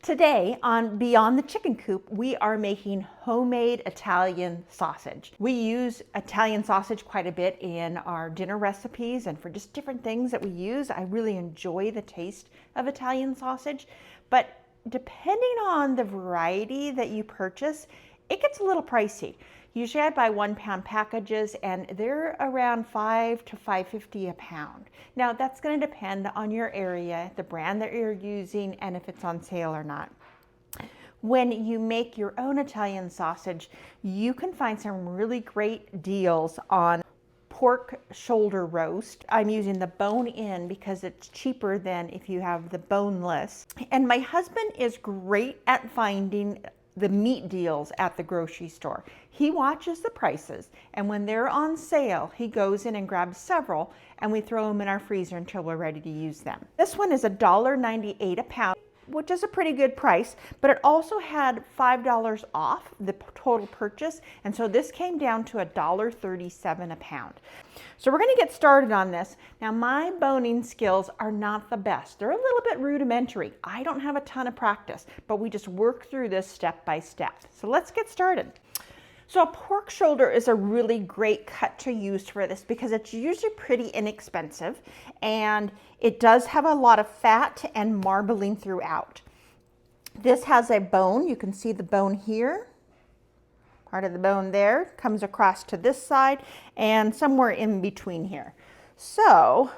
Today on Beyond the Chicken Coop, we are making homemade Italian sausage. We use Italian sausage quite a bit in our dinner recipes and for just different things that we use. I really enjoy the taste of Italian sausage, but depending on the variety that you purchase, it gets a little pricey. Usually I buy 1 pound packages and they're around $5 to $5.50 a pound. Now that's going to depend on your area, the brand that you're using, and if it's on sale or not. When you make your own Italian sausage, you can find some really great deals on pork shoulder roast. I'm using the bone in because it's cheaper than if you have the boneless. And my husband is great at finding the meat deals at the grocery store. He watches the prices, and when they're on sale, he goes in and grabs several, and we throw them in our freezer until we're ready to use them. This one is $1.98 a pound, which is a pretty good price, but it also had $5 off the total purchase, and so this came down to $1.37 a pound. So we're going to get started on this. Now my boning skills are not the best. They're a little bit rudimentary. I don't have a ton of practice, but we just work through this step by step. So let's get started. So a pork shoulder is a really great cut to use for this because it's usually pretty inexpensive and it does have a lot of fat and marbling throughout. This has a bone. You can see the bone here. Part of the bone there comes across to this side and somewhere in between here. So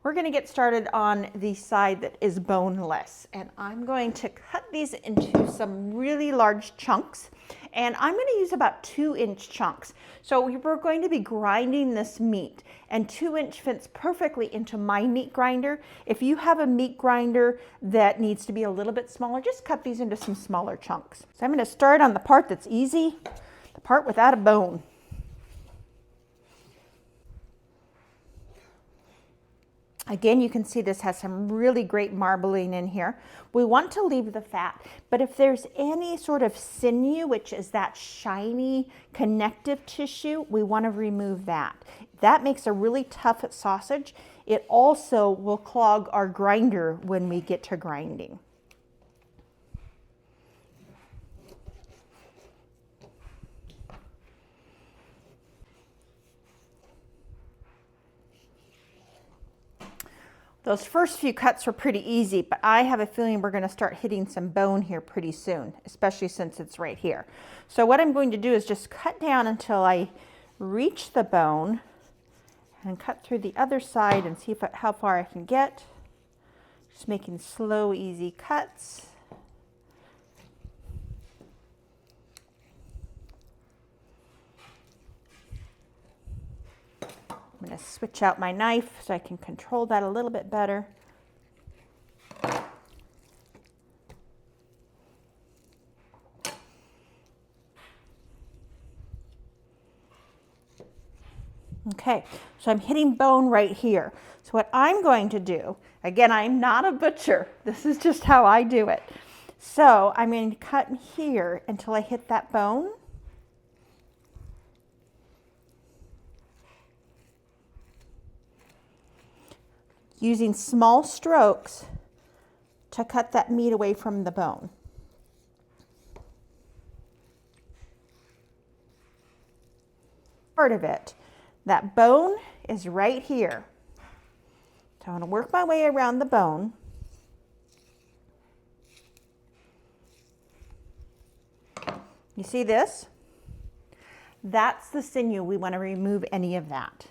we're going to get started on the side that is boneless, and I'm going to cut these into some really large chunks, and I'm going to use about 2-inch chunks. So we're going to be grinding this meat, and 2-inch fits perfectly into my meat grinder. If you have a meat grinder that needs to be a little bit smaller, just cut these into some smaller chunks. So I'm going to start on the part that's easy, the part without a bone. Again, you can see this has some really great marbling in here. We want to leave the fat, but if there's any sort of sinew, which is that shiny connective tissue, we want to remove that. That makes a really tough sausage. It also will clog our grinder when we get to grinding. Those first few cuts were pretty easy, but I have a feeling we're going to start hitting some bone here pretty soon, especially since it's right here. So what I'm going to do is just cut down until I reach the bone and cut through the other side and see how far I can get. Just making slow, easy cuts. I'm going to switch out my knife so I can control that a little bit better. Okay, so I'm hitting bone right here. So what I'm going to do, again, I'm not a butcher. This is just how I do it. So I'm going to cut here until I hit that bone. Using small strokes to cut that meat away from the bone. Part of it, that bone is right here. So I'm going to work my way around the bone. You see this? That's the sinew. We want to remove any of that.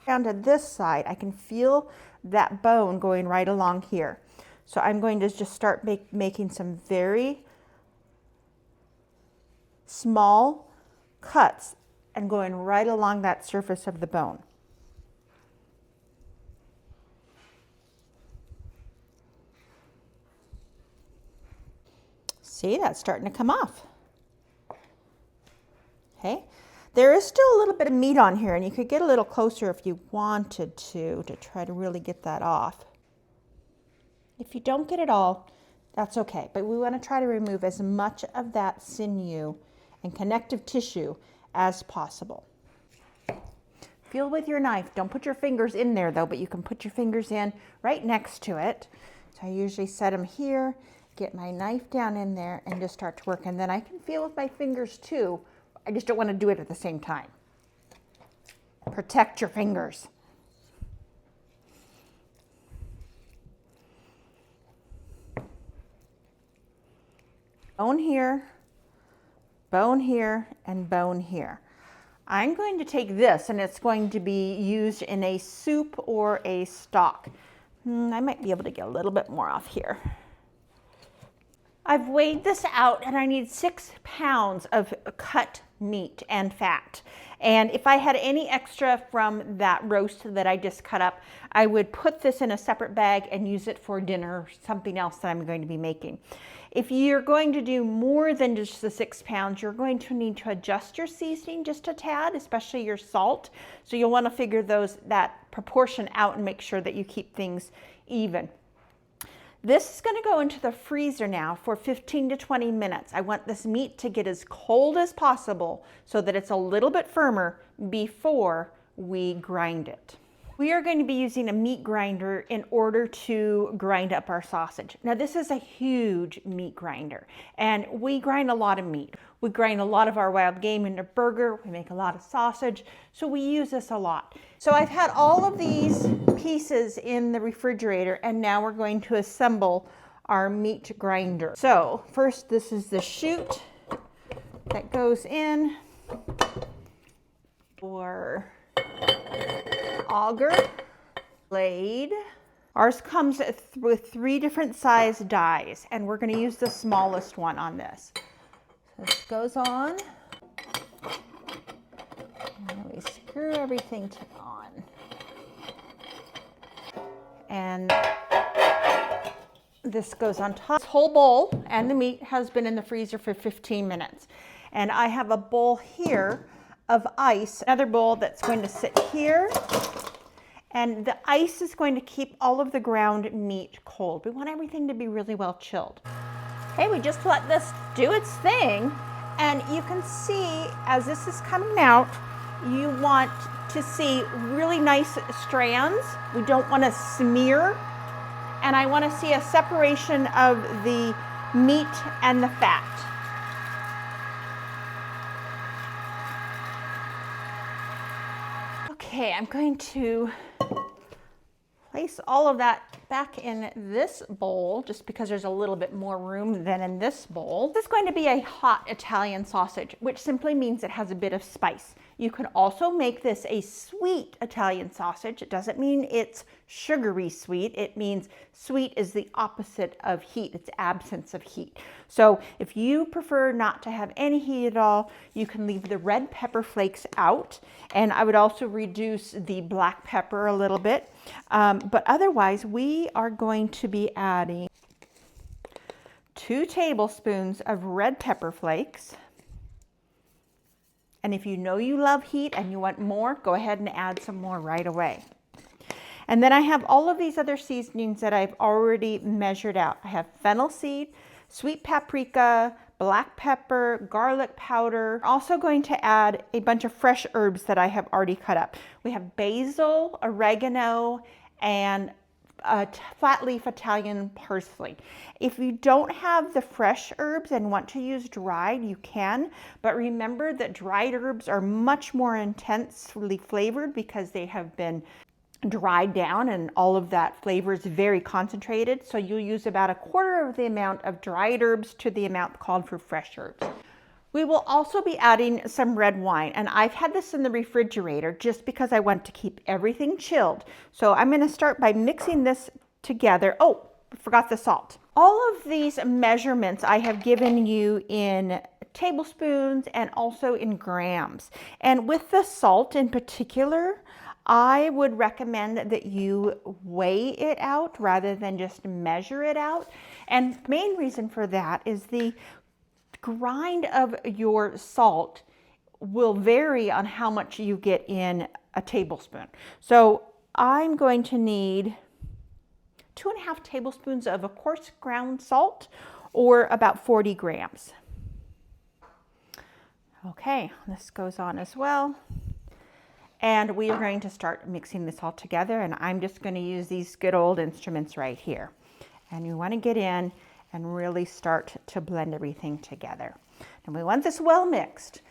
Down to this side, I can feel that bone going right along here. So I'm going to just start making some very small cuts and going right along that surface of the bone. See, that's starting to come off. Okay. There is still a little bit of meat on here, and you could get a little closer if you wanted to try to really get that off. If you don't get it all, That's okay, but we want to try to remove as much of that sinew and connective tissue as possible. Feel with your knife. Don't put your fingers in there though, but you can put your fingers in right next to it. So I usually set them here, get my knife down in there and just start to work. And then I can feel with my fingers too. I just don't want to do it at the same time. Protect your fingers. Bone here, and bone here. I'm going to take this and it's going to be used in a soup or a stock. I might be able to get a little bit more off here. I've weighed this out and I need 6 pounds of cut meat and fat. And if I had any extra from that roast that I just cut up, I would put this in a separate bag and use it for dinner or something else that I'm going to be making. If you're going to do more than just the 6 pounds, you're going to need to adjust your seasoning just a tad, especially your salt. So you'll want to figure that proportion out and make sure that you keep things even. This is going to go into the freezer now for 15 to 20 minutes. I want this meat to get as cold as possible so that it's a little bit firmer before we grind it. We are going to be using a meat grinder in order to grind up our sausage. Now this is a huge meat grinder and we grind a lot of meat. We grind a lot of our wild game into burger, we make a lot of sausage, so we use this a lot. So I've had all of these pieces in the refrigerator and now we're going to assemble our meat grinder. So first this is the chute that goes in, or auger, blade. Ours comes with 3 different size dies and we're going to use the smallest one on this. So this goes on and we screw everything on. And this goes on top. This whole bowl and the meat has been in the freezer for 15 minutes. And I have a bowl here of ice, another bowl that's going to sit here. And the ice is going to keep all of the ground meat cold. We want everything to be really well chilled. Okay, we just let this do its thing. And you can see as this is coming out, you want to see really nice strands. We don't want to smear. And I want to see a separation of the meat and the fat. Okay, I'm going to place all of that back in this bowl just because there's a little bit more room than in this bowl. This is going to be a hot Italian sausage, which simply means it has a bit of spice. You can also make this a sweet Italian sausage. It doesn't mean it's sugary sweet. It means sweet is the opposite of heat. It's absence of heat. So if you prefer not to have any heat at all, you can leave the red pepper flakes out. And I would also reduce the black pepper a little bit. But otherwise, we are going to be adding 2 tablespoons of red pepper flakes. And if you know you love heat and you want more, go ahead and add some more right away. And then I have all of these other seasonings that I've already measured out. I have fennel seed, sweet paprika, black pepper, garlic powder. I'm also going to add a bunch of fresh herbs that I have already cut up. We have basil, oregano, and flat leaf Italian parsley. If you don't have the fresh herbs and want to use dried, you can, but remember that dried herbs are much more intensely flavored because they have been dried down and all of that flavor is very concentrated. So you'll use about 1/4 of the amount of dried herbs to the amount called for fresh herbs. We will also be adding some red wine, and I've had this in the refrigerator just because I want to keep everything chilled. So I'm going to start by mixing this together. Oh, I forgot the salt. All of these measurements I have given you in tablespoons and also in grams. And with the salt in particular, I would recommend that you weigh it out rather than just measure it out. And the main reason for that is the grind of your salt will vary on how much you get in a tablespoon. So I'm going to need 2.5 tablespoons of coarse ground salt, or about 40 grams. Okay, this goes on as well. And we are going to start mixing this all together, and I'm just going to use these good old instruments right here. And you want to get in and really start to blend everything together. And we want this well mixed.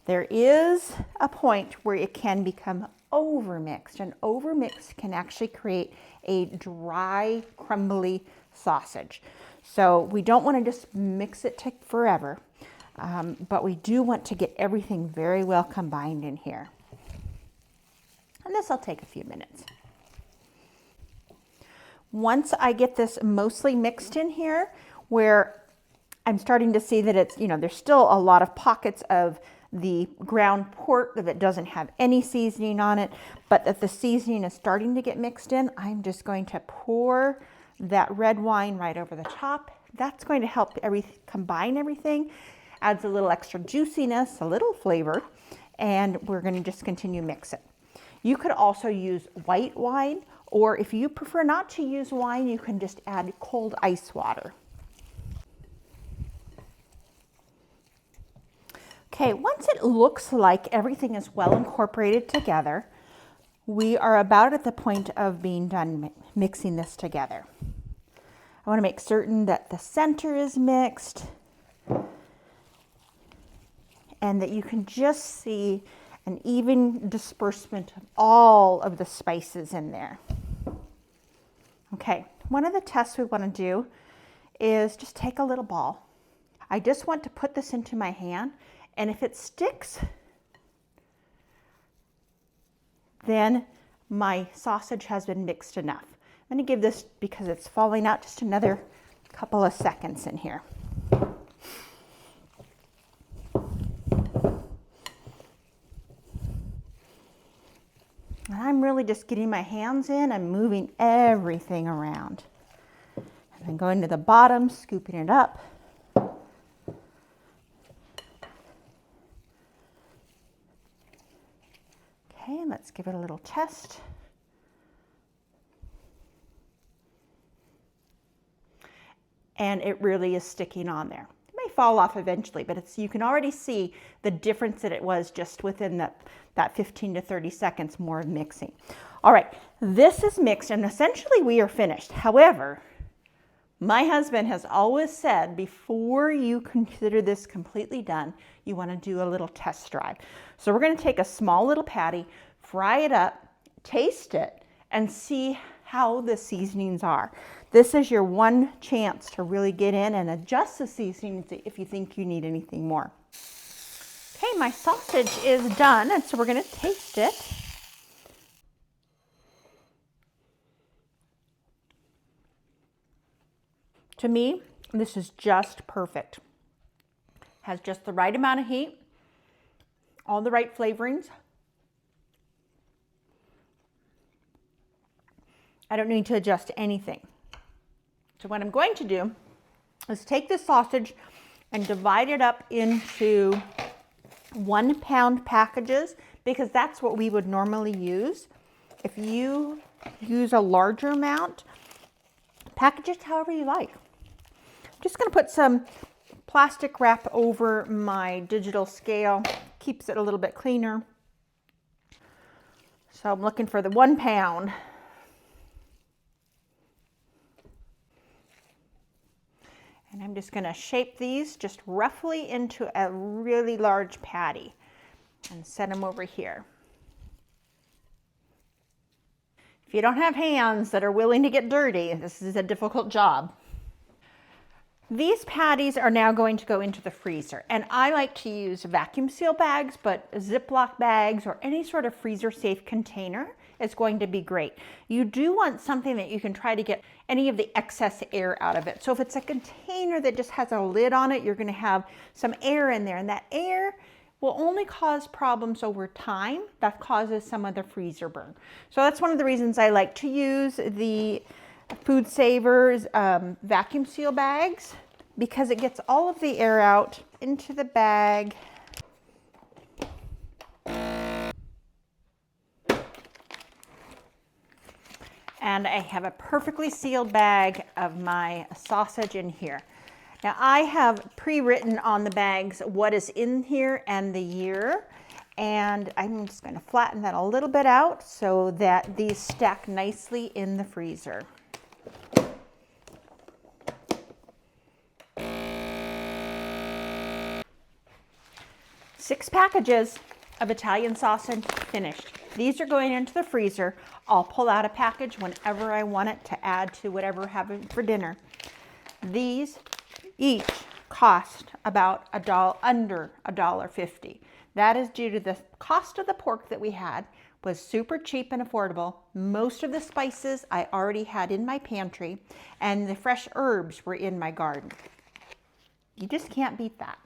There is a point where it can become overmixed, and overmixed can actually create a dry, crumbly sausage. So we don't want to just mix it forever, but we do want to get everything very well combined in here. And this will take a few minutes. Once I get this mostly mixed in here, where I'm starting to see that it's, there's still a lot of pockets of the ground pork that doesn't have any seasoning on it, but that the seasoning is starting to get mixed in, I'm just going to pour that red wine right over the top. That's going to help combine everything, adds a little extra juiciness, a little flavor, and we're going to just continue mix it. You could also use white wine, or if you prefer not to use wine, you can just add cold ice water. Okay, once it looks like everything is well incorporated together, we are about at the point of being done mixing this together. I want to make certain that the center is mixed and that you can just see an even disbursement of all of the spices in there. Okay, one of the tests we want to do is just take a little ball. I just want to put this into my hand, and if it sticks, then my sausage has been mixed enough. I'm going to give this, because it's falling out, just another couple of seconds in here. And I'm really just getting my hands in and moving everything around. And then going to the bottom, scooping it up. Okay, let's give it a little test. And it really is sticking on there. It may fall off eventually, but you can already see the difference that it was just within that 15 to 30 seconds more of mixing. All right, this is mixed, and essentially we are finished. However, my husband has always said before you consider this completely done, you want to do a little test drive. So we're going to take a small little patty, fry it up, taste it, and see how the seasonings are. This is your one chance to really get in and adjust the seasonings if you think you need anything more. Okay, my sausage is done, and so we're going to taste it. To me, this is just perfect. Has just the right amount of heat, all the right flavorings. I don't need to adjust anything. So what I'm going to do is take this sausage and divide it up into 1 pound packages, because that's what we would normally use. If you use a larger amount, package it however you like. I'm just going to put some plastic wrap over my digital scale, keeps it a little bit cleaner. So I'm looking for the 1 pound. And I'm just going to shape these just roughly into a really large patty and set them over here. If you don't have hands that are willing to get dirty, this is a difficult job. These patties are now going to go into the freezer, and I like to use vacuum seal bags, but Ziploc bags or any sort of freezer safe container is going to be great. You do want something that you can try to get any of the excess air out of it. So if it's a container that just has a lid on it, you're going to have some air in there, and that air will only cause problems over time. That causes some of the freezer burn. So that's one of the reasons I like to use the Food Savers vacuum seal bags, because it gets all of the air out into the bag. And I have a perfectly sealed bag of my sausage in here. Now I have pre-written on the bags what is in here and the year. And I'm just going to flatten that a little bit out so that these stack nicely in the freezer. Six packages of Italian sausage finished. These are going into the freezer. I'll pull out a package whenever I want it to add to whatever we're having for dinner. These each cost about under $1.50. That is due to the cost of the pork that we had was super cheap and affordable. Most of the spices I already had in my pantry, and the fresh herbs were in my garden. You just can't beat that.